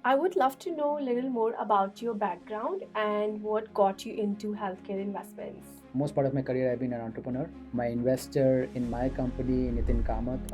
I would love to know a little more about your background and what got you into healthcare investments. Most part of my career, I've been an entrepreneur. My investor in my company, Nitin Kamath,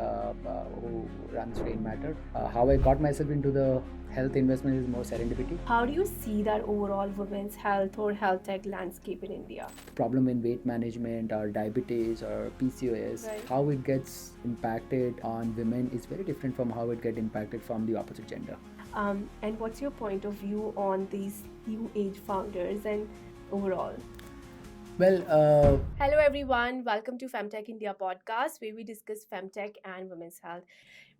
who runs Rainmatter. How I got myself into the health investment is more serendipity. How do you see that overall women's health or health tech landscape in India? Problem in weight management or diabetes or PCOS, Right. how it gets impacted on women is very different from how it gets impacted from the opposite gender. And what's your point of view on these new age founders and overall? Well, Hello, everyone. Welcome to Femtech India podcast, where we discuss femtech and women's health.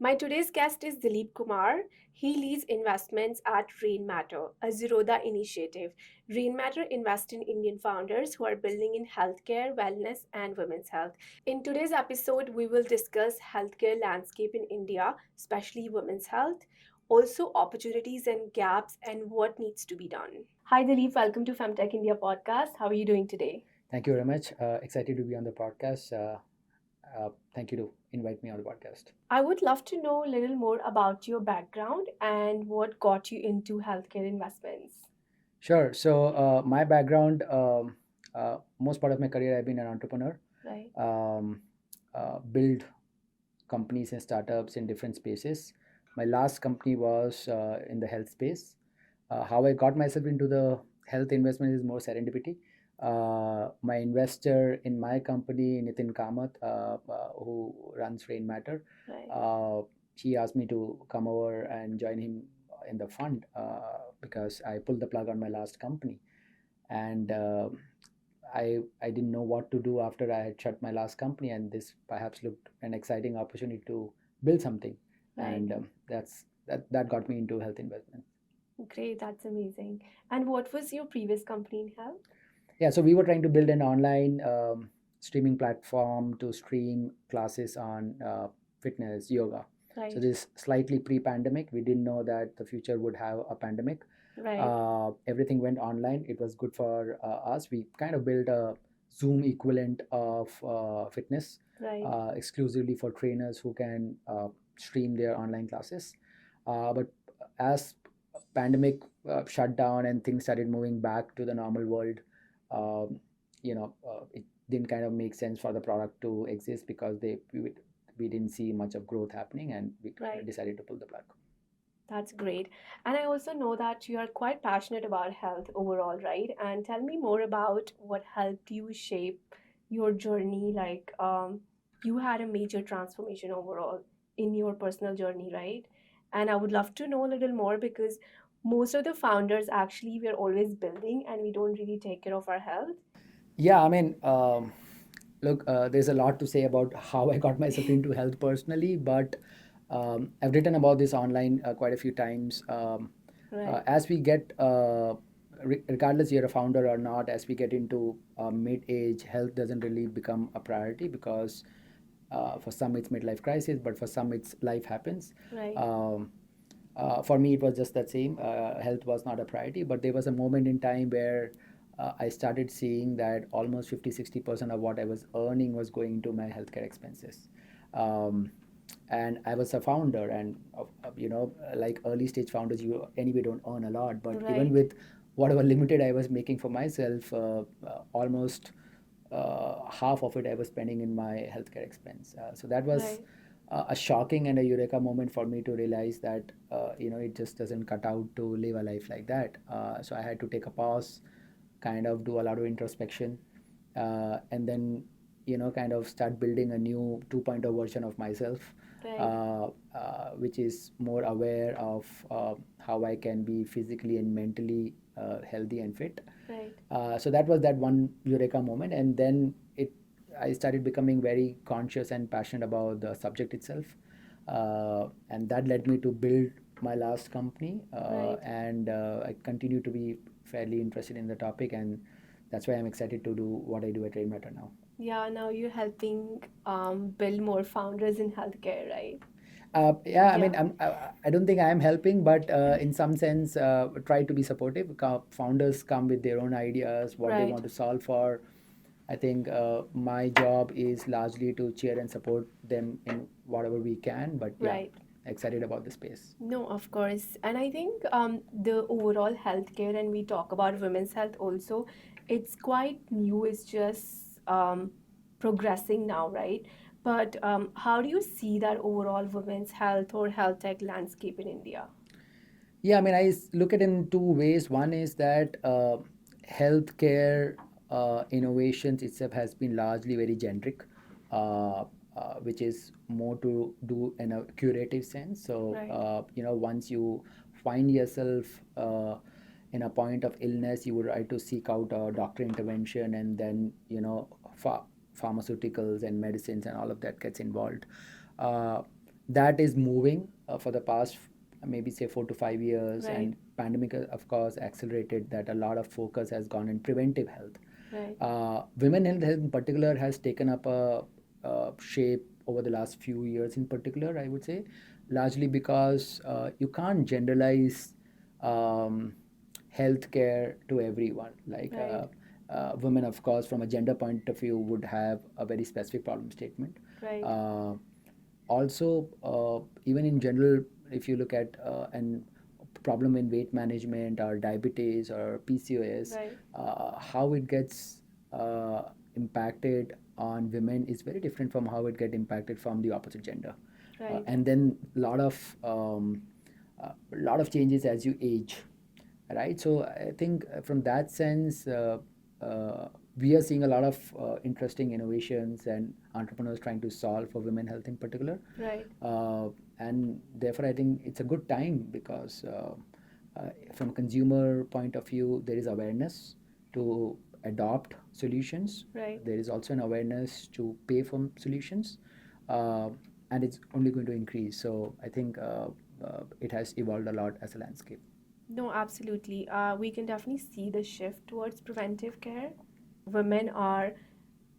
My today's guest is Dilip Kumar. He leads investments at Rainmatter, a Zerodha initiative. Rainmatter invests in Indian founders who are building in healthcare, wellness, and women's health. In today's episode, we will discuss healthcare landscape in India, especially women's health, also opportunities and gaps, and what needs to be done. Hi, Dilip. Welcome to Femtech India podcast. How are you doing today? thank you very much. Excited to be on the podcast. Thank you to invite me on the podcast. I would love to know a little more about your background and what got you into healthcare investments. Sure. So my background, most part of my career, I've been an entrepreneur. Right. Build companies and startups in different spaces. My last company was in the health space. How I got myself into the health investment is more serendipity. My investor in my company, Nitin Kamath, who runs Rainmatter, Right. he asked me to come over and join him in the fund because I pulled the plug on my last company, and I didn't know what to do after I had shut my last company, and this perhaps looked an exciting opportunity to build something, Right. and that got me into health investment. Great, that's amazing. And what was your previous company in health? Yeah, so we were trying to build an online streaming platform to stream classes on fitness, yoga. Right. So this slightly pre-pandemic. We didn't know that the future would have a pandemic. Right. Everything went online. It was good for us. We kind of built a Zoom equivalent of fitness Right. exclusively for trainers who can stream their online classes. But as pandemic shut down and things started moving back to the normal world, um, it didn't kind of make sense for the product to exist because we didn't see much of growth happening, and we Right. decided to pull the plug. That's great. And I also know that you are quite passionate about health overall, right? And tell me more about what helped you shape your journey. You had a major transformation overall in your personal journey, right? And I would love to know a little more because most of the founders actually we're always building and we don't really take care of our health. Yeah, I mean, look, there's a lot to say about how I got myself into health personally, but I've written about this online quite a few times. Right. As we get, regardless you're a founder or not, as we get into mid-age, health doesn't really become a priority because for some it's midlife crisis, but for some it's life happens. Right. For me, it was just that same. Health was not a priority, but there was a moment in time where I started seeing that almost 50-60% of what I was earning was going into my healthcare expenses. Um, and I was a founder, and like early stage founders, you anyway don't earn a lot. But even Right. with whatever limited I was making for myself, almost half of it I was spending in my healthcare expense. So that was Right. a shocking and a eureka moment for me to realize that it just doesn't cut out to live a life like that. So I had to take a pause, kind of do a lot of introspection, and then kind of start building a new 2.0 version of myself, Right. which is more aware of how I can be physically and mentally healthy and fit. Right. So that was that one eureka moment, and then I started becoming very conscious and passionate about the subject itself, and that led me to build my last company, Right. and I continue to be fairly interested in the topic, and that's why I'm excited to do what I do at Rainmatter now. Yeah, now you're helping build more founders in healthcare, right? Yeah, I Yeah. mean, I don't think I am helping, but in some sense, try to be supportive. Founders come with their own ideas, what they Right. want to solve for. I think my job is largely to cheer and support them in whatever we can. But yeah, Right. excited about the space. No, of course. And I think the overall healthcare, and we talk about women's health also, it's quite new, it's just progressing now, right? But how do you see that overall women's health or health tech landscape in India? Yeah, I mean, look at it in two ways. One is that healthcare innovations itself has been largely very generic, which is more to do in a curative sense. So, Right, once you find yourself in a point of illness, you would try to seek out a doctor intervention, and then, pharmaceuticals and medicines and all of that gets involved. Uh, that is moving for the past maybe say 4 to 5 years, right, and pandemic of course accelerated that. A lot of focus has gone in preventive health. right, Women health in particular has taken up a shape over the last few years in particular, I would say, largely because you can't generalize um, healthcare to everyone. Like right, women, of course, from a gender point of view, would have a very specific problem statement. right, Uh, Also, even in general, if you look at an problem in weight management or diabetes or PCOS, right, how it gets impacted on women is very different from how it get impacted from the opposite gender. right, And then lot of changes as you age, right? So I think from that sense, uh, we are seeing a lot of interesting innovations and entrepreneurs trying to solve for women health in particular. right, uh, and therefore I think it's a good time because from a consumer point of view, there is awareness to adopt solutions. right. There is also an awareness to pay for solutions, uh, and it's only going to increase. So I think it has evolved a lot as a landscape. No, absolutely. We can definitely see the shift towards preventive care. Women are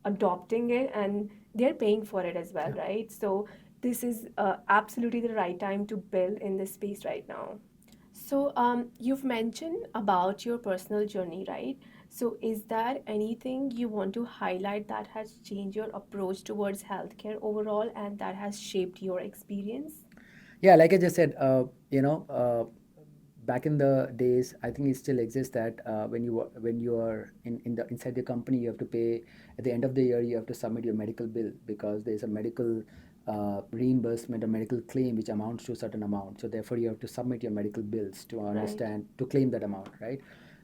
adopting it and they're paying for it as well, Yeah. right? So this is absolutely the right time to build in this space right now. So you've mentioned about your personal journey, right? So is there anything you want to highlight that has changed your approach towards healthcare overall and that has shaped your experience? Yeah, like I just said, back in the days, I think it still exists that when you are in the inside the company, you have to pay at the end of the year. You have to submit your medical bill because there is a medical reimbursement, a medical claim which amounts to a certain amount. So therefore, you have to submit your medical bills to Right, understand to claim that amount, right?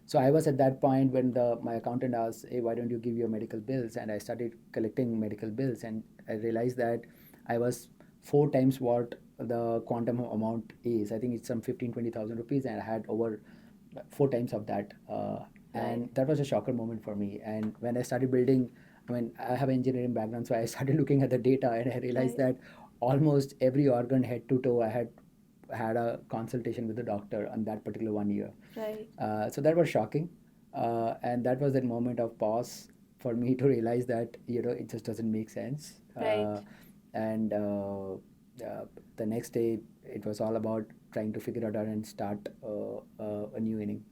So I was at that point when the my accountant asked, "Hey, why don't you give your medical bills?" And I started collecting medical bills, and I realized that I was four times what the quantum amount is. I think it's some 15-20,000 rupees, and I had over four times of that. right, And that was a shocker moment for me. And when I started building, I mean, I have an engineering background, so I started looking at the data, and I realized right, that almost every organ, head to toe, I had a consultation with the doctor on that particular 1 year. right, So that was shocking, and that was that moment of pause for me to realize that it just doesn't make sense. right. And the next day, it was all about trying to figure it out and start a new inning.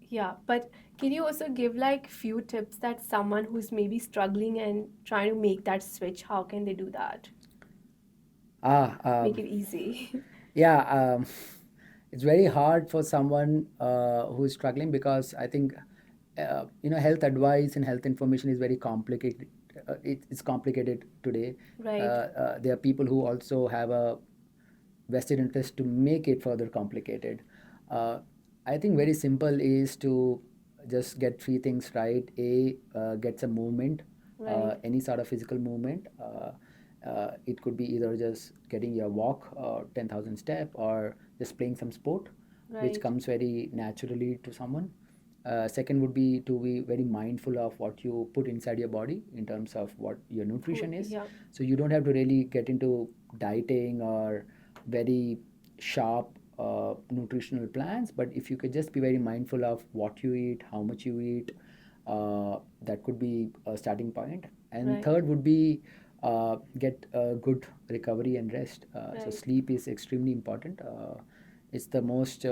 Yeah, but can you also give like few tips that someone who's maybe struggling and trying to make that switch, how can they do that? Ah, Make it easy. yeah, it's very hard for someone who is struggling because I think health advice and health information is very complicated. It's complicated today. Right, There are people who also have a vested interest to make it further complicated. Uh, I think very simple is to just get three things right. Get some movement, right, any sort of physical movement. It could be either just getting your walk, 10,000 step, or just playing some sport, which right. comes very naturally to someone. Second would be to be very mindful of what you put inside your body in terms of what your Food, nutrition is. yeah, So you don't have to really get into dieting or very sharp nutritional plans, but if you could just be very mindful of what you eat, how much you eat, that could be a starting point. And right, third would be get good recovery and rest. So right, sleep is extremely important. It's the most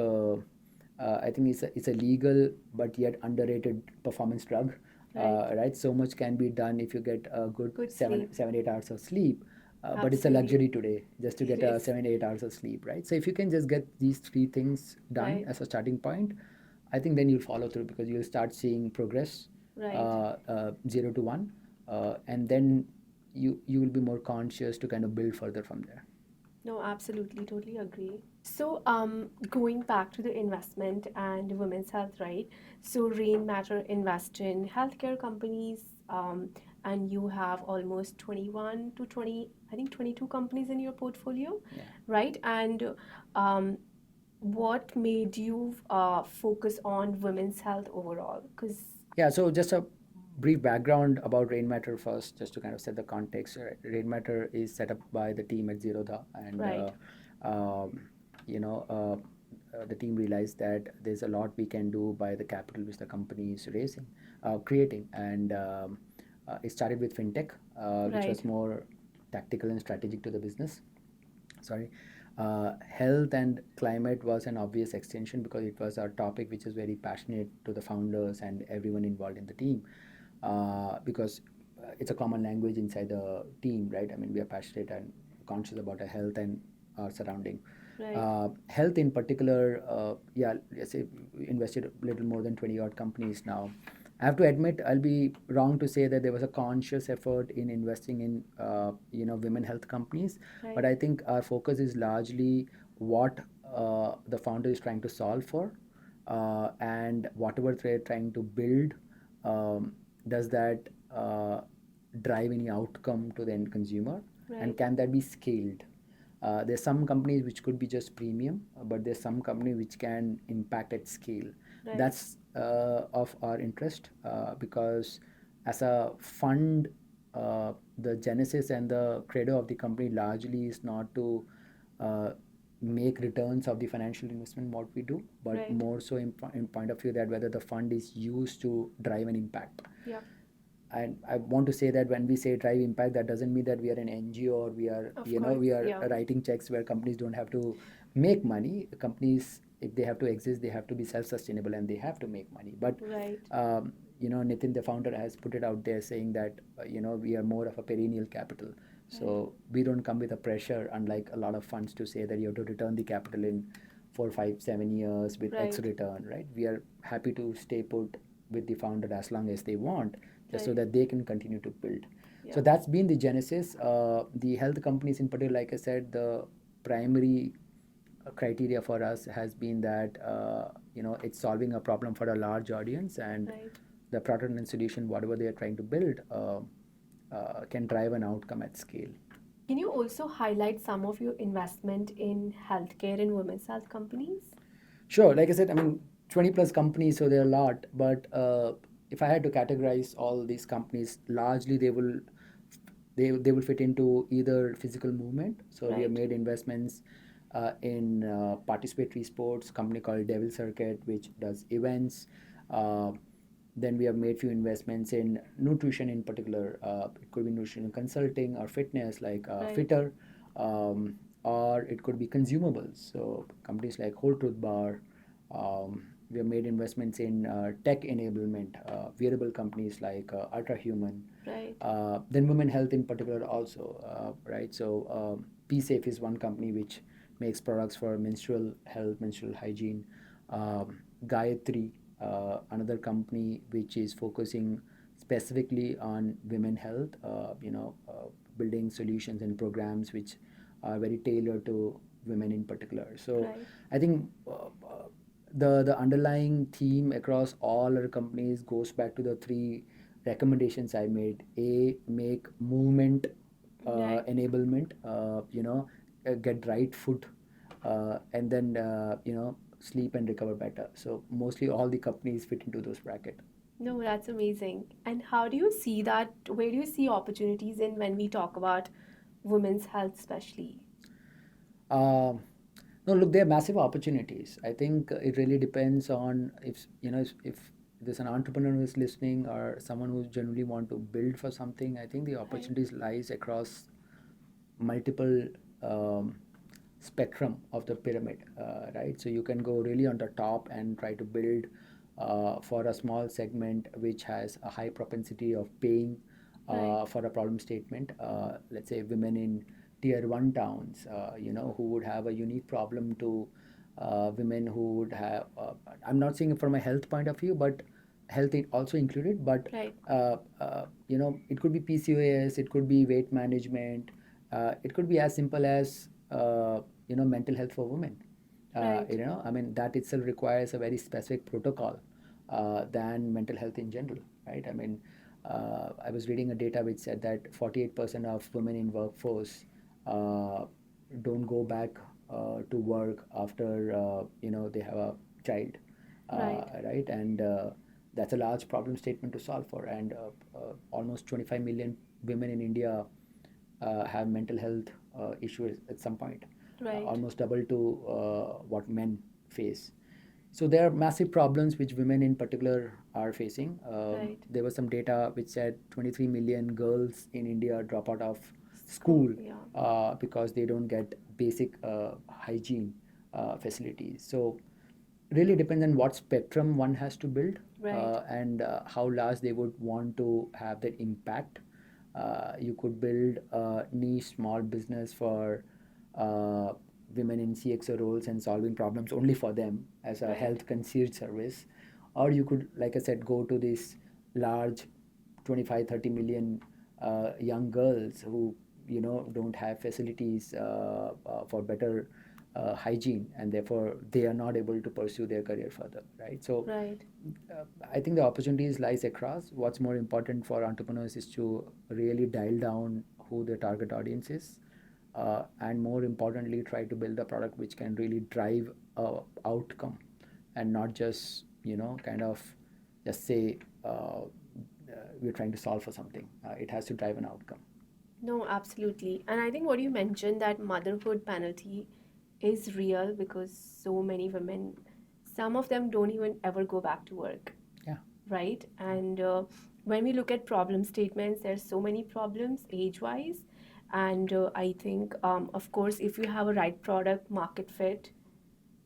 I think it's a legal but yet underrated performance drug. right. Right, so much can be done if you get a good Good seven sleep. seven 8 hours of sleep. but it's a Absolutely. luxury today just to get It is. 7 8 hours of sleep, right? So if you can just get these three things done Right. as a starting point, I think then you'll follow through because you'll start seeing progress, Right. 0 to 1, and then you will be more conscious to kind of build further from there. No, absolutely, totally agree. So, going back to the investment and women's health, right? So, Rainmatter invest in healthcare companies, and you have almost 21 to 20, I think 22 companies in your portfolio, Yeah. right? And what made you focus on women's health overall? Because, Yeah, so just a brief background about Rainmatter first, just to kind of set the context. Rainmatter is set up by the team at Zerodha, and right, um, you know, the team realized that there's a lot we can do by the capital which the company is raising, creating, and it started with fintech, which right, was more tactical and strategic to the business. Sorry. Health and climate was an obvious extension because it was a topic which is very passionate to the founders and everyone involved in the team, because it's a common language inside the team, right? I mean, we are passionate and conscious about our health and our surrounding. right, Health in particular, yeah, let's say we invested a little more than 20 odd companies now. I have to admit, I'll be wrong to say that there was a conscious effort in investing in, women health companies. But right, I think our focus is largely what the founder is trying to solve for, and whatever they're trying to build, does that drive any outcome to the end consumer, and right, can that be scaled? There's some companies which could be just premium, but there's some company which can impact at scale. right, That's of our interest, because as a fund, the genesis and the credo of the company largely is not to uh, make returns of the financial investment what we do, but right. more so in point of view that whether the fund is used to drive an impact. Yep, And I want to say that when we say drive impact, that doesn't mean that we are an NGO or we are, of course. we are Yeah, writing checks where companies don't have to make money. Companies, if they have to exist, they have to be self-sustainable and they have to make money. But right, Nitin, the founder, has put it out there saying that we are more of a perennial capital. right, So we don't come with a pressure, unlike a lot of funds, to say that you have to return the capital in 4 5 7 years with X right, return, right? We are happy to stay put with the founder as long as they want, just so right. that they can continue to build. So Yeah, that's been the genesis. The health companies in particular, like I said, the primary criteria for us has been that it's solving a problem for a large audience, and right. the product and solution, whatever they are trying to build, can drive an outcome at scale. Can you also highlight some of your investment in healthcare and women's health companies? Sure. Like I said, I mean, 20 plus companies, so there are a lot. But if I had to categorize all these companies, largely they will fit into either physical movement. So we have Right, made investments in participatory sports, company called Devil Circuit, which does events. Uh, then we have made few investments in nutrition in particular. It could be nutrition consulting or fitness, like right, Fitter, um, or it could be consumables. So companies like Whole Truth Bar. We have made investments in tech enablement, wearable companies like Ultra Human. right, Then women health in particular also, right? So PSafe is one company which makes products for menstrual health, menstrual hygiene. Gayatri, another company which is focusing specifically on women health, building solutions and programs which are very tailored to women in particular. So right. I think the underlying theme across all our companies goes back to the three recommendations I made. A, make movement Right. enablement, get right food, and then sleep and recover better. So mostly all the companies fit into those bracket. No, that's amazing. And how do you see that? Where do you see opportunities in when we talk about women's health, especially? Um, no, look, there are massive opportunities. I think it really depends on if there's an entrepreneur who's listening or someone who generally want to build for something. I think the Right, opportunities lies across multiple um, spectrum of the pyramid, right? So you can go really on the top and try to build for a small segment which has a high propensity of paying Right. for a problem statement. Let's say women in tier 1 towns, who would have a unique problem to women who would have, I'm not saying from a health point of view, but health also included, but Right. it could be PCOS, it could be weight management, it could be as simple as mental health for women. Right. I mean, that itself requires a very specific protocol than mental health in general, right? I mean, I was reading a data which said that 48% of women in workforce uh, don't go back to work after they have a child, Right. right? And that's a large problem statement to solve for. And almost 25 million women in India have mental health issues at some point, Right. almost double to what men face. So there are massive problems which women in particular are facing. Right. There was some data which said 23 million girls in India drop out of School. school Yeah. because they don't get basic hygiene facilities. So really depends on what spectrum one has to build Right. and how large they would want to have that impact. You could build a niche small business for uh, women in CXO roles and solving problems only for them as a Right. health concierge service. Or you could, like I said, go to this large 25, 30 million young girls who don't have facilities for better hygiene, and therefore they are not able to pursue their career further, right? So Right. I think the opportunities lies across. What's more important for entrepreneurs is to really dial down who their target audience is, and more importantly, try to build a product which can really drive a outcome, and not just kind of just say we're trying to solve for something. It has to drive an outcome. No, absolutely. And I think what you mentioned, that motherhood penalty is real, because so many women, some of them don't even ever go back to work, Yeah. right? And when we look at problem statements, there's so many problems age wise. And I think, of course, if you have a right product market fit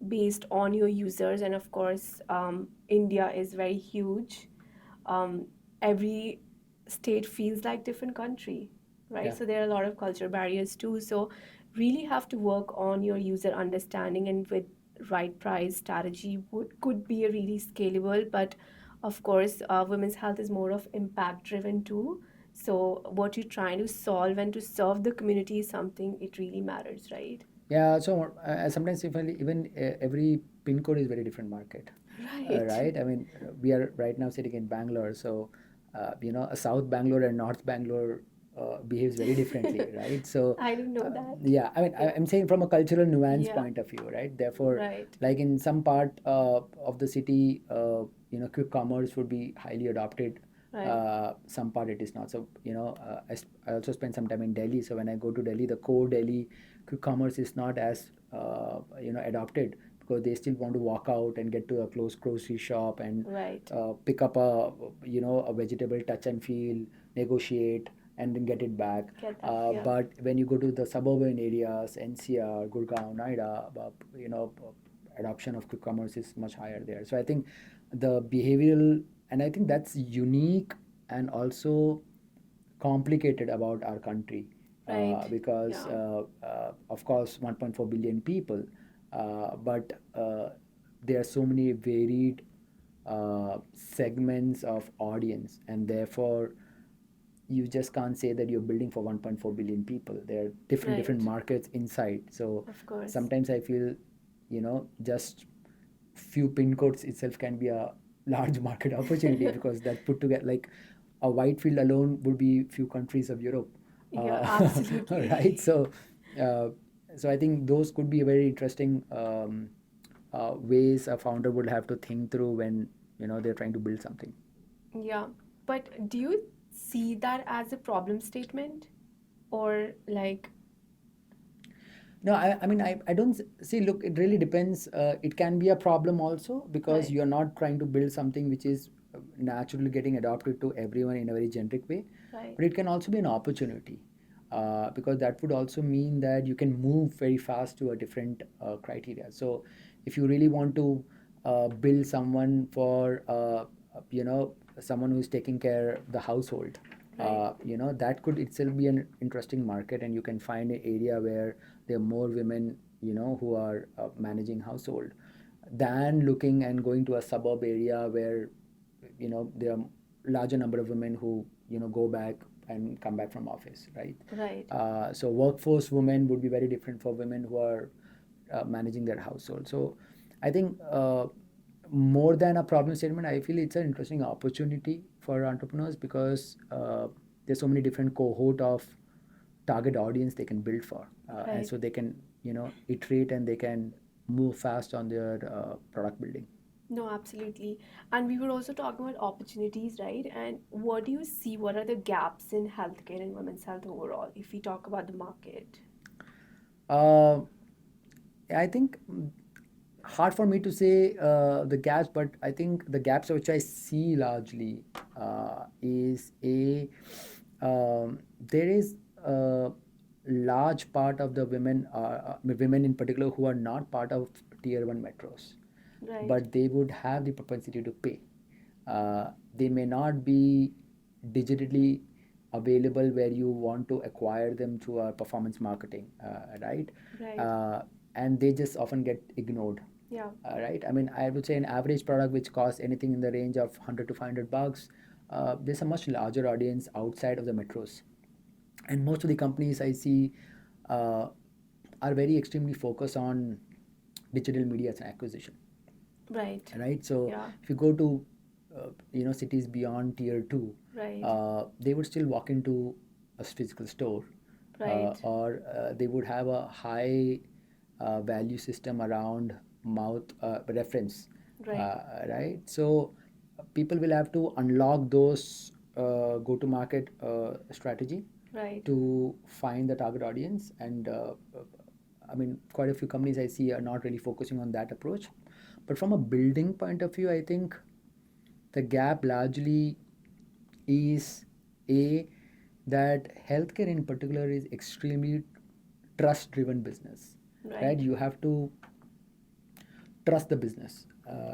based on your users, and of course, India is very huge. um, every state feels like different country, right? Yeah. So there are a lot of culture barriers too. So really have to work on your user understanding, and with right price strategy could be a really scalable. But of course, women's health is more of impact driven too. So what you're trying to solve and to serve the community is something it really matters, right? Yeah, so sometimes even every pin code is very different market, Right. right? I mean, we are right now sitting in Bangalore, so a South Bangalore and North Bangalore behaves very differently, right? So I didn't know that. yeah, I mean, Yeah. I'm saying from a cultural nuance Yeah. point of view, right? Therefore, Right. like in some part of the city, quick commerce would be highly adopted. Right. Some part it is not. So I also spent some time in Delhi. So when I go to Delhi, the core Delhi quick commerce is not as adopted, because they still want to walk out and get to a close grocery shop and Right. pick up a vegetable, touch and feel, negotiate, and then get it back. Get that. Yeah. But when you go to the suburban areas, NCR, Gurgaon, Noida, adoption of quick commerce is much higher there. So I think the behavioral, and I think that's unique and also complicated about our country, Right. because Yeah. of course 1.4 billion people, but there are so many varied segments of audience, and therefore you just can't say that you're building for 1.4 billion people. There are different Right. markets inside. So Of course. sometimes I feel just few pin codes itself can be a large market opportunity, because that put together, like a white field alone would be few countries of Europe, Yeah, right? absolutely. Uh, so I think those could be very interesting ways a founder would have to think through when they're trying to build something. Yeah. But do you see that as a problem statement, or like, No, I mean, I don't see. Look, it really depends. It can be a problem also, because right? you're not trying to build something which is naturally getting adopted to everyone in a very generic way. Right. But it can also be an opportunity, because that would also mean that you can move very fast to a different criteria. So if you really want to build someone for, someone who's taking care of the household, Right. That could itself be an interesting market, and you can find an area where there are more women, who are managing household, than looking and going to a suburb area where there are larger number of women who go back and come back from office, right? Right. So workforce women would be very different for women who are managing their household. So I think more than a problem statement, I feel it's an interesting opportunity for entrepreneurs because there's so many different cohort of target audience they can build for, and Right. so they can iterate and they can move fast on their product building. No, absolutely. And we were also talking about opportunities, right? And what do you see? What are the gaps in healthcare and women's health overall, if we talk about the market? Uh, I think hard for me to say the gaps, but I think the gaps which I see largely is there is a large part of the women in particular who are not part of tier one metros, Right. but they would have the propensity to pay. They may not be digitally available where you want to acquire them through a performance marketing, right? Right. Uh, and they just often get ignored, Yeah. right? I mean, I would say an average product which costs anything in the range of 100 to $500, there's a much larger audience outside of the metros. And most of the companies I see uh, are very extremely focused on digital media as an acquisition, Right. right? So Yeah. if you go to cities beyond tier two, Right. they would still walk into a physical store, Right. or they would have a high value system around mouth reference, Right. right? So people will have to unlock those go to market strategy Right. to find the target audience. And I mean, quite a few companies I see are not really focusing on that approach. But from a building point of view, I think the gap largely is a that healthcare in particular is extremely trust driven business, right? Right. You have to trust the business,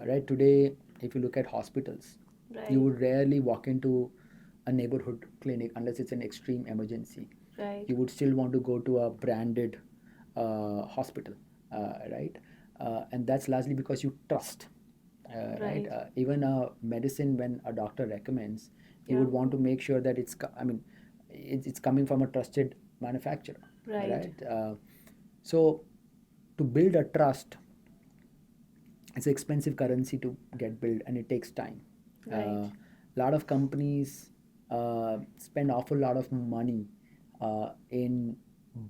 right? Today, if you look at hospitals, you Right. would rarely walk into a neighborhood clinic unless it's an extreme emergency. Right. You would still want to go to a branded hospital, right? And that's largely because you trust, right? Right. Even a medicine, when a doctor recommends, you Yeah. would want to make sure that I mean, it's coming from a trusted manufacturer, Right. right? So to build a trust, it's an expensive currency to get built, and it takes time. Right. A lot of companies spend awful lot of money in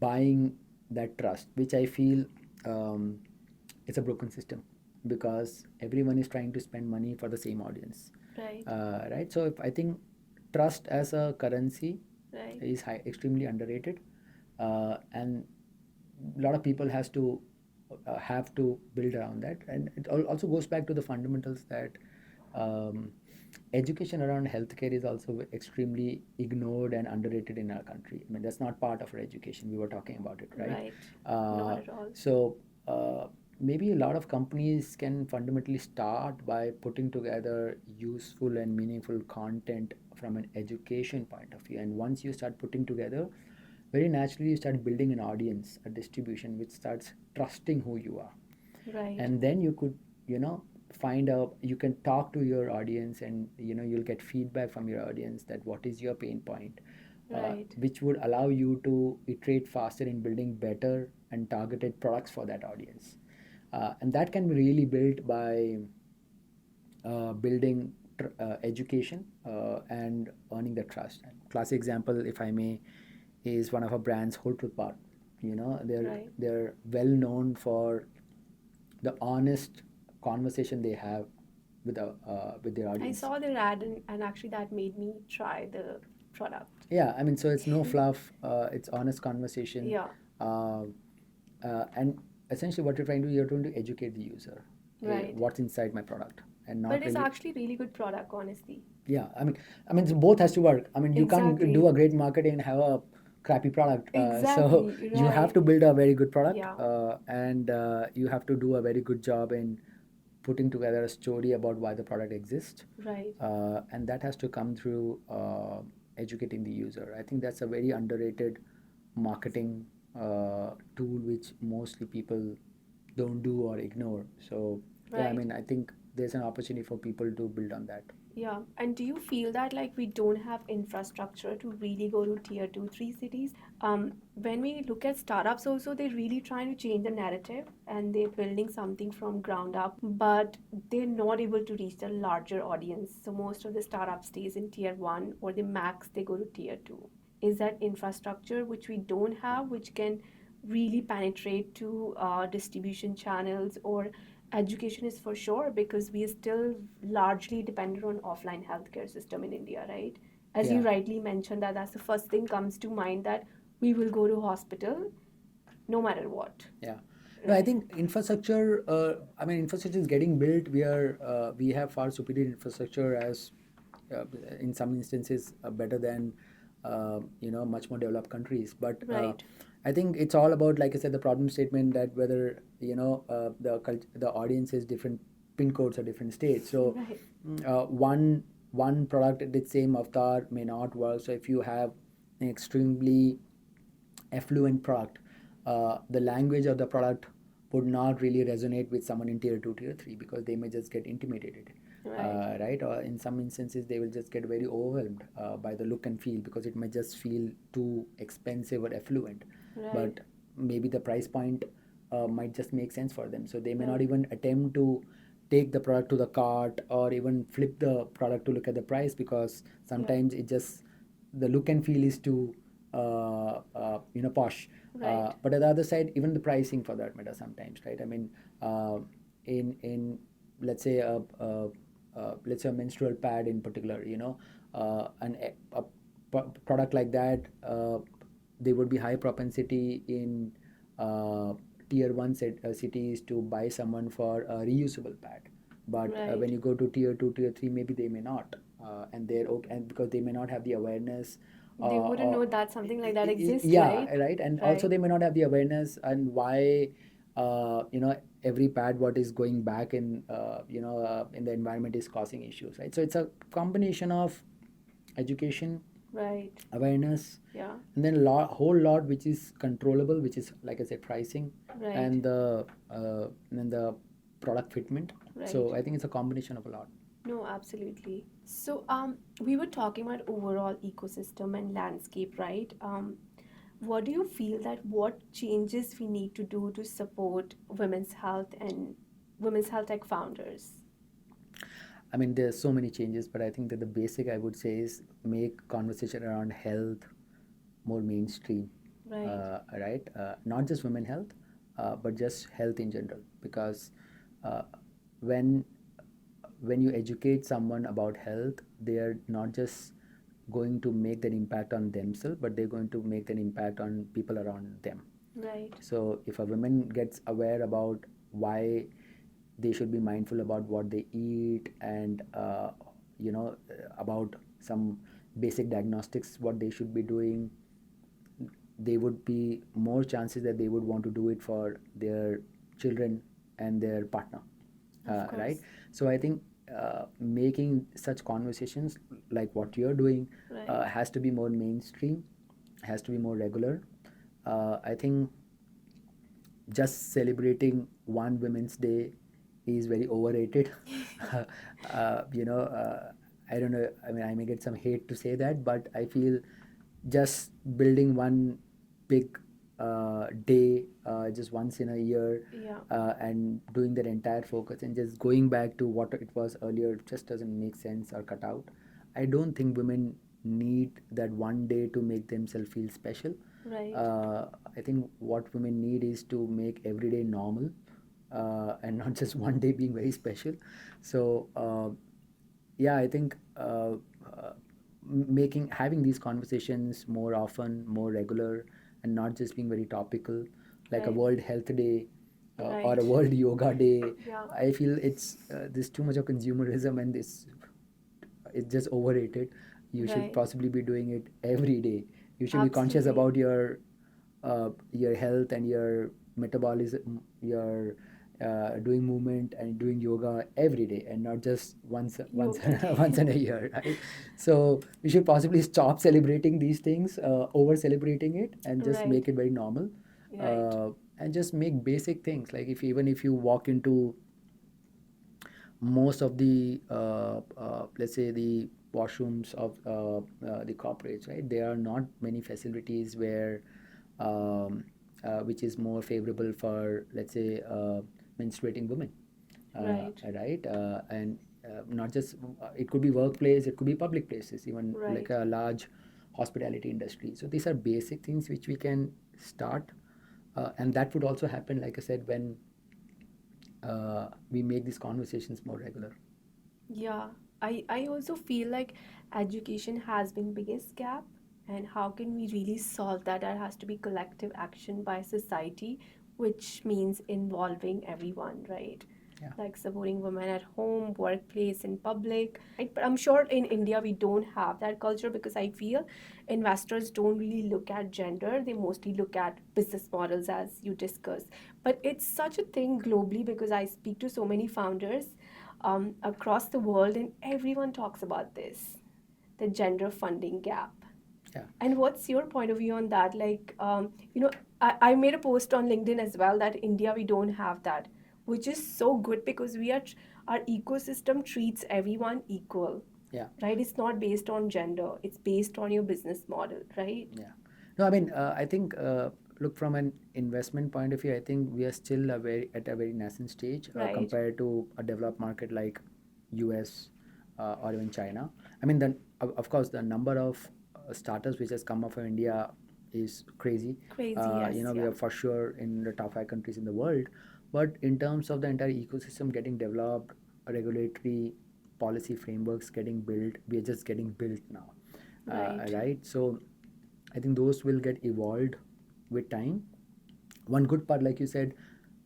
buying that trust, which I feel um, it's a broken system because everyone is trying to spend money for the same audience, Right. right? So if I think trust as a currency Right. is extremely underrated, and a lot of people have to build around that. And it also goes back to the fundamentals that um, education around healthcare is also extremely ignored and underrated in our country. I mean, that's not part of our education. We were talking about it, right? Right. Not uh, at all. so maybe a lot of companies can fundamentally start by putting together useful and meaningful content from an education point of view. And once you start putting together, very naturally you start building an audience, a distribution which starts trusting who you are. Right. And then you could find out, you can talk to your audience, and you'll get feedback from your audience that what is your pain point, Right. which would allow you to iterate faster in building better and targeted products for that audience. And that can be really built by building education and earning the trust. Classic example, if I may, is one of our brands, Whole Truth Bar. Right. They're well known for the honest conversation they have with their I audience. saw their ad, and actually that made me try the product. Yeah, I mean, so it's no fluff. It's honest conversation, Yeah. uh, and essentially what you're trying to educate the user. Hey, Right. what's inside my product, and But not it's really. actually really good product, honestly. Yeah, I mean, so both has to work. I mean, you can't Exactly. do a great marketing and have a crappy product. So Exactly. you have Right. to build a very good product, Yeah. and you have to do a very good job in putting together a story about why the product exists, Right. and that has to come through educating the user. I think that's a very underrated marketing tool which mostly people don't do or ignore. So yeah, I Right. mean, I think there's an opportunity for people to build on that. Yeah. And do you feel that like we don't have infrastructure to really go to tier 2, 3 cities? When we look at startups also, they're really trying to change the narrative and they're building something from ground up, but they're not able to reach the larger audience. So most of the startup stays in tier 1 or the max they go to tier 2. Is that infrastructure which we don't have, which can really penetrate to distribution channels or education is for sure because we are still largely dependent on offline healthcare system in India, right? As you Yeah. rightly mentioned, that's the first thing comes to mind that we will go to hospital no matter what. Yeah. No, I Right. think infrastructure. I mean, infrastructure is getting built. We have far superior infrastructure as, in some instances, better than, much more developed countries. But Right. I think it's all about, like I said, the problem statement that whether the audience is different, pin codes are different states. So Right. one product at the same avatar may not work. So if you have an extremely affluent product, the language of the product would not really resonate with someone in tier 2, tier 3 because they may just get intimidated. Right. Right? Or in some instances, they will just get very overwhelmed by the look and feel because it may just feel too expensive or affluent. Right. But maybe the price point might just make sense for them. So they may not Right. even attempt to take the product to the cart or even flip the product to look at the price because sometimes it just, the look and feel is too posh. Right. But at the other side, even the pricing for that matter sometimes, right? I mean, in let's say a menstrual pad in particular, a product like that, there would be high propensity in uh, tier 1 cities to buy someone for a reusable pad. But Right. when you go to tier 2, tier 3, maybe they may not, and they're okay, and because they may not have the awareness. They wouldn't Or know that something like that exists, yeah, right? right, and also Right. they may not have the awareness and why, every pad what is going back in the environment is causing issues, right? So it's a combination of education, Right. awareness, Yeah. and then whole lot which is controllable, which is, like I said, pricing, Right. and the product fitment. Right. So I think it's a combination of a lot. No, absolutely. So, we were talking about overall ecosystem and landscape, right? What do you feel that what changes we need to do to support women's health and women's health tech founders? I mean, there's so many changes, but I think that the basic I would say is make conversation around health more mainstream, Right. right? Not just women health, but just health in general. Because uh, when when you educate someone about health, they are not just going to make that impact on themselves, but they're going to make an impact on people around them. Right. So if a woman gets aware about why they should be mindful about what they eat and about some basic diagnostics what they should be doing, they would be more chances that they would want to do it for their children and their partner, Of course. right? So I think making such conversations like what you're doing Right. has to be more mainstream, has to be more regular. I think just celebrating one Women's Day is very overrated. uh, you know, I don't know. I mean, I may get some hate to say that, but I feel just building one big day just once in a year Yeah. and doing that entire focus and just going back to what it was earlier just doesn't make sense or cut out. I don't think women need that one day to make themselves feel special. Right. I think what women need is to make every day normal and not just one day being very special. So, yeah, I think having these conversations more often, more regular, and not just being very topical, like a Right. World Health Day or a Right. World Yoga Day. Yeah. I feel there's too much of consumerism and it's just overrated. You should Right. possibly be doing it every day. You should be conscious Absolutely. about your health and your metabolism, your doing movement and doing yoga every day, and not just once Yoga once day. in a year, right? So we should possibly stop celebrating these things, over celebrating it, and just Right, make it very normal, right, and just make basic things like, if even if you walk into most of the let's say the washrooms of the corporates, right, there are not many facilities where um, which is more favorable for, let's say, menstruating women, right, right, and not just it could be workplace, it could be public places, even like right. a large hospitality industry. So these are basic things which we can start, and that would also happen, like I said, when we make these conversations more regular. Yeah, I also feel like education has been biggest gap, and how can we really solve that? That has to be collective action by society, which means involving everyone, right? Yeah. Like supporting women at home, workplace, in public, right? But I'm sure in India we don't have that culture, because I feel investors don't really look at gender. They mostly look at business models, as you discussed. But it's such a thing globally, because I speak to so many founders across the world, and everyone talks about this, the gender funding gap. Yeah. And what's your point of view on that? Like, I made a post on LinkedIn as well that India, we don't have that, which is so good, because our ecosystem treats everyone equal, Yeah. right? It's not based on gender, it's based on your business model, right? Yeah. No, I mean, I think, look, from an investment point of view, I think we are still at a very nascent stage, Right, compared to a developed market like US, or even China. I mean, then of course the number of startups which has come up from India is crazy. crazy, yes, We yeah, are for sure in the top 5 countries in the world, but in terms of the entire ecosystem getting developed, regulatory policy frameworks getting built, we are just getting built now, right, right? So I think those will get evolved with time. One good part, like you said,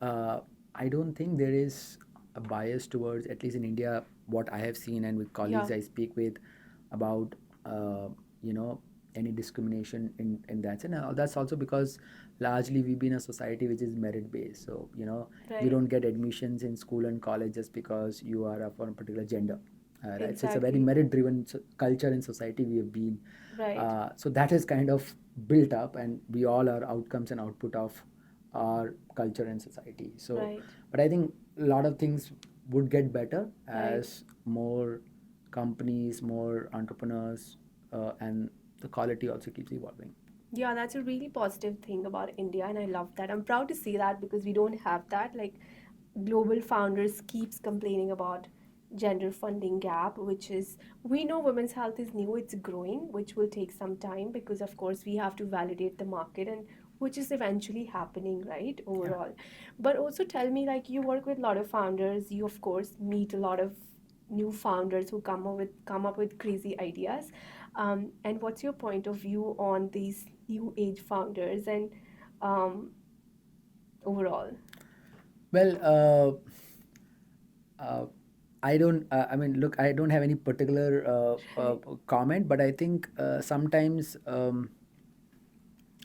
uh, I don't think there is a bias towards, at least in India, what I have seen and with yeah, colleagues I speak with, about uh, you know any discrimination in that. And that's also because largely we've been a society which is merit based. So you right, don't get admissions in school and college just because you are of a particular gender. Right, so it's a very exactly, merit driven culture and society we have been. right, So that is kind of built up, and we all are outcomes and output of our culture and society. So, right, but I think a lot of things would get better right. as more companies, more entrepreneurs, and the quality also keeps evolving. Yeah, that's a really positive thing about India, and I love that. I'm proud to see that, because we don't have that. Like, global founders keeps complaining about gender funding gap, which is, we know women's health is new, it's growing, which will take some time, because of course we have to validate the market, and which is eventually happening, right, Yeah. overall. But also tell me, like, you work with a lot of founders, you of course meet a lot of new founders who come up with crazy ideas, and what's your point of view on these new age founders, and um, overall? Well, uh, I don't. I mean, look, I don't have any particular Right, comment, but I think sometimes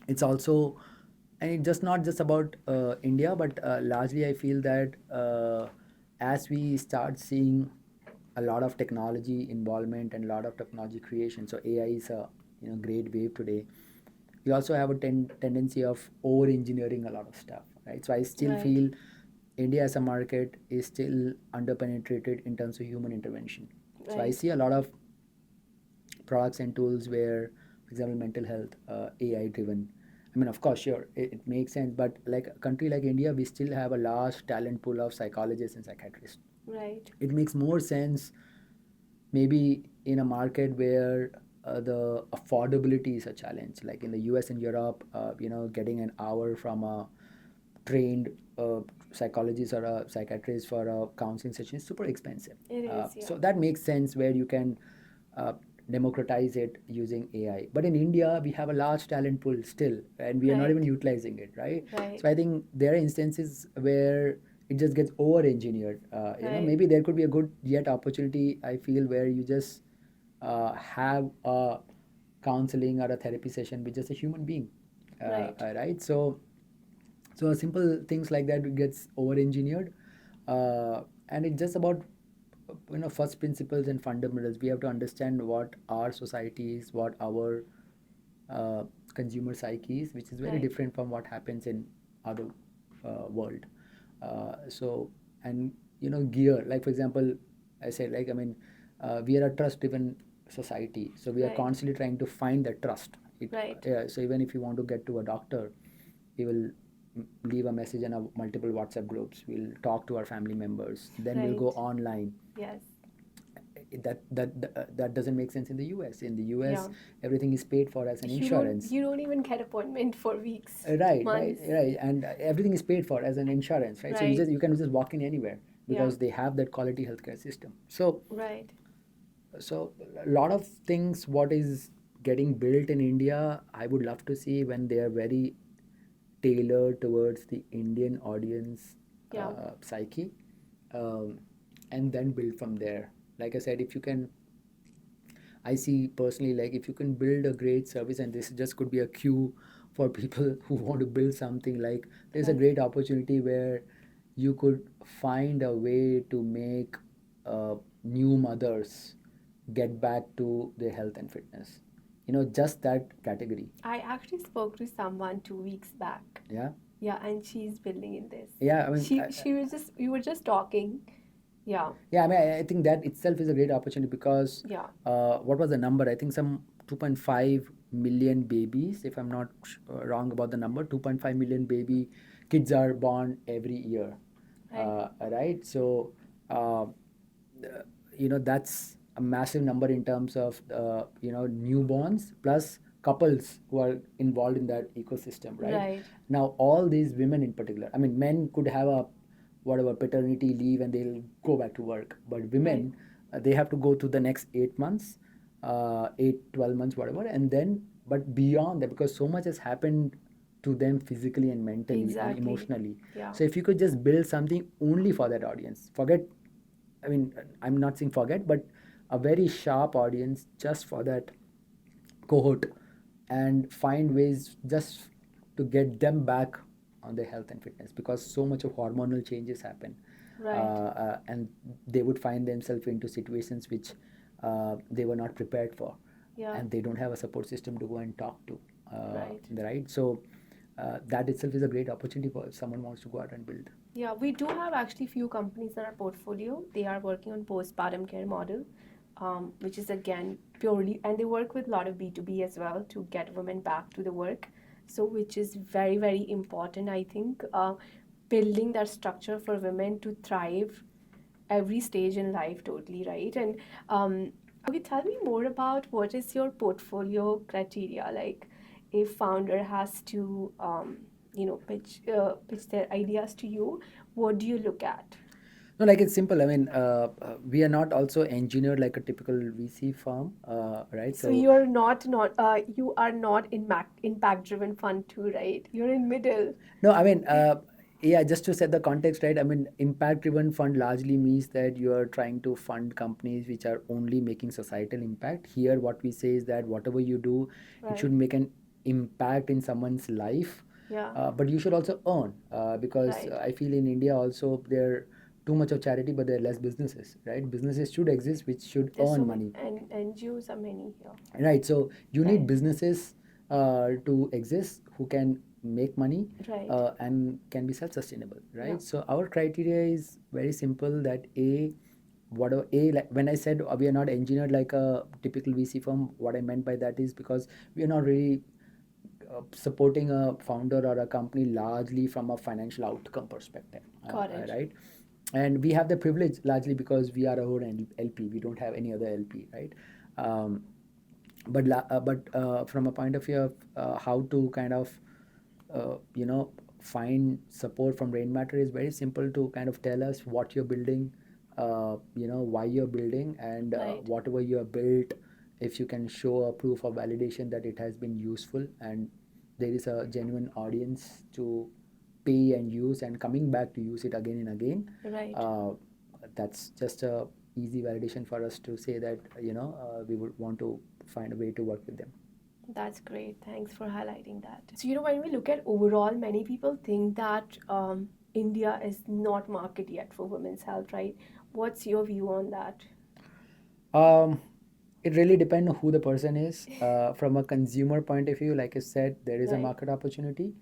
it's also, and it's just not just about India, but largely I feel that as we start seeing a lot of technology involvement and a lot of technology creation, so AI is a great wave today. We also have a tendency of over engineering a lot of stuff, right? So I still right, feel India as a market is still underpenetrated in terms of human intervention. So I right, see a lot of products and tools where, for example, mental health, AI driven. I mean, of course, sure, it makes sense, but like a country like India, we still have a large talent pool of psychologists and psychiatrists. right, It makes more sense maybe in a market where the affordability is a challenge, like in the US and Europe. Getting an hour from a trained psychologist or a psychiatrist for a counseling session is super expensive. it is, yeah, So that makes sense where you can uh, democratize it using AI. But in India, we have a large talent pool still, and we are not even right, utilizing it, right? So right, I think there are instances where it just gets over engineered. right, Maybe there could be a good yet opportunity, I feel, where you just have a counseling or a therapy session with just a human being, right, right? So So simple things like that gets over-engineered, and it's just about first principles and fundamentals. We have to understand what our society is, what our uh, consumer psyche is, which is very Right. different from what happens in other world. So and gear, like for example, I said, like, I mean, we are a trust driven society, so we are Right. constantly trying to find that trust. Right. So even if you want to get to a doctor, we will leave a message in a multiple WhatsApp groups, we'll talk to our family members, then we'll go Right. online. Yes. That doesn't make sense in the US. In the Yeah. US, everything is paid for as an You don't insurance. you don't even get appointment for weeks, Right, months. and everything is paid for as an insurance, right? So Right. you can just walk in anywhere Yeah. because they have that quality healthcare system. So Right. a lot of things what is getting built in India, I would love to see when they are very tailored towards the Indian audience Yeah. psyche, um, and then build from there. Like I said, if you can, I see personally, like if you can build a great service, and this just could be a queue for people who want to build something, like there's a Right. great opportunity where you could find a way to make new mothers get back to their health and fitness. Just that category. I actually spoke to someone 2 weeks back. Yeah. Yeah, and she's building in this. Yeah, I mean, She was just we were just talking. Yeah. yeah, I mean, I think that itself is a great opportunity because Yeah. what was the number? I think some 2.5 million babies, if I'm not wrong about the number, 2.5 million baby kids are born every year. Right. Right? So, that's a massive number in terms of, newborns plus couples who are involved in that ecosystem, right? Right. Now, all these women in particular, I mean, men could have a whatever paternity leave and they'll go back to work, but Right. women, they have to go through the next 8 months, 8 12 months, whatever, and then, but beyond that, because so much has happened to them physically and mentally and Exactly. emotionally. Yeah. So if you could just build something only for that audience, forget, I mean, I'm not saying forget, but a very sharp audience just for that cohort, and find ways just to get them back on their health and fitness, because so much of hormonal changes happen. Right. And they would find themselves into situations which they were not prepared for, Yeah. and they don't have a support system to go and talk to. Right. Right. So that itself is a great opportunity for if someone wants to go out and build. Yeah, we do have actually few companies in our portfolio. They are working on postpartum care model, which is again purely, and they work with a lot of B2B as well to get women back to the work. So, which is very, very important, I think, building that structure for women to thrive every stage in life, totally, right? And okay, tell me more about what is your portfolio criteria, like if founder has to pitch their ideas to you, what do you look at? No, like it's simple. I mean, we are not also engineered like a typical VC firm, right? So you're not you are not in impact driven fund too, right? You're in middle. No, I mean, yeah, just to set the context, right? I mean, impact driven fund largely means that you are trying to fund companies which are only making societal impact. Here, what we say is that whatever you do, it should Right. make an impact in someone's life, Yeah. but you should also earn, because Right. I feel in India also there too much of charity, but there are less businesses, right? Businesses should exist, which should There's so earn many money, and NGOs are many here. right? So you need Right. businesses to exist who can make money, Right. and can be self-sustainable, right? Yeah. So our criteria is very simple, that whatever like when I said we are not engineered like a typical VC firm, what I meant by that is because we are not really supporting a founder or a company largely from a financial outcome perspective, Got it. right? And we have the privilege largely because we are our own LP. We don't have any other LP, right? Um, but from a point of view of how to kind of find support from Rainmatter is very simple, to kind of tell us what you're building, why you're building, and Right. whatever you have built, if you can show a proof of validation that it has been useful and there is a genuine audience to pay and use and coming back to use it again and again, Right. that's just a easy validation for us to say that we would want to find a way to work with them. That's great. Thanks for highlighting that. So, when we look at overall, many people think that India is not market yet for women's health, right? What's your view on that? Um, it really depends on who the person is. From a consumer point of view, like I said, there is a Right, market opportunity.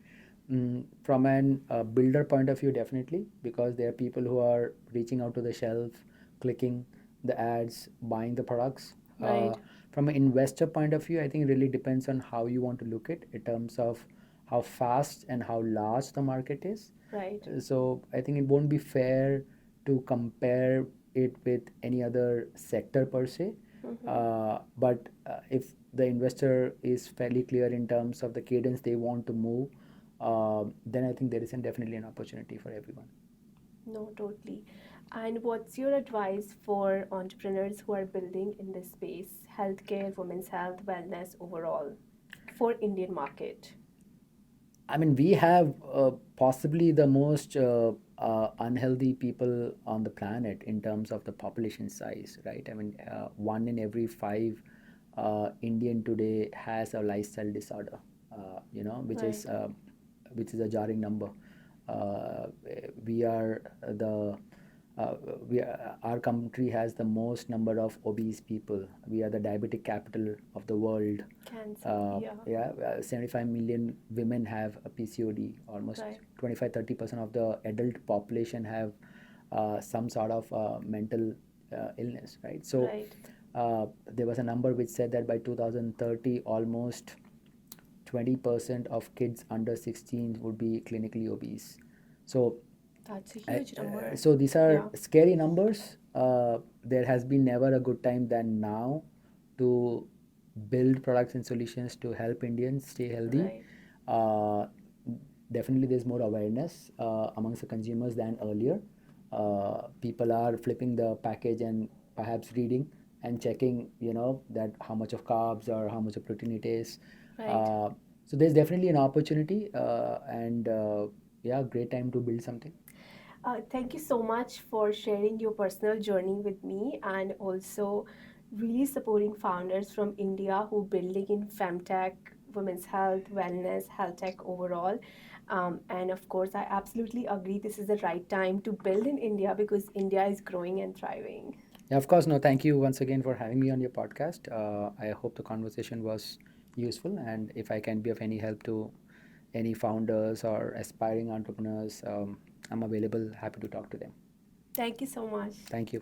From an builder point of view, definitely, because there are people who are reaching out to the shelf, clicking the ads, buying the products. right, From an investor point of view, I think it really depends on how you want to look at in terms of how fast and how large the market is. right. So I think it won't be fair to compare it with any other sector per se. Mm-hmm. But if the investor is fairly clear in terms of the cadence they want to move, then I think there is definitely an opportunity for everyone. No, totally. And what's your advice for entrepreneurs who are building in this space, healthcare, women's health, wellness overall, for Indian market? I mean, we have possibly the most unhealthy people on the planet in terms of the population size, right? I mean, one in every five Indian today has a lifestyle disorder, Right, which is a jarring number. Uh, we are the our country has the most number of obese people. We are the diabetic capital of the world. cancer, yeah, Yeah, 75 million women have a PCOD. Almost right, 25-30% of the adult population have some sort of mental illness, right? So right. there was a number which said that by 2030, almost 20% of kids under 16 would be clinically obese. So That's a huge number. so these are Yeah, scary numbers. There has been never a good time than now to build products and solutions to help Indians stay healthy. right. Uh, Definitely, there's more awareness amongst the consumers than earlier. People are flipping the package and perhaps reading and checking, that how much of carbs or how much of protein it is. Right. Uh, so there's definitely an opportunity, and yeah, great time to build something. Thank you so much for sharing your personal journey with me and also really supporting founders from India who building in femtech, women's health, wellness, health tech overall. And of course, I absolutely agree this is the right time to build in India because India is growing and thriving. Yeah, of course. No, thank you once again for having me on your podcast. I hope the conversation was useful, and if I can be of any help to any founders or aspiring entrepreneurs, I'm available, happy to talk to them. Thank you so much. Thank you.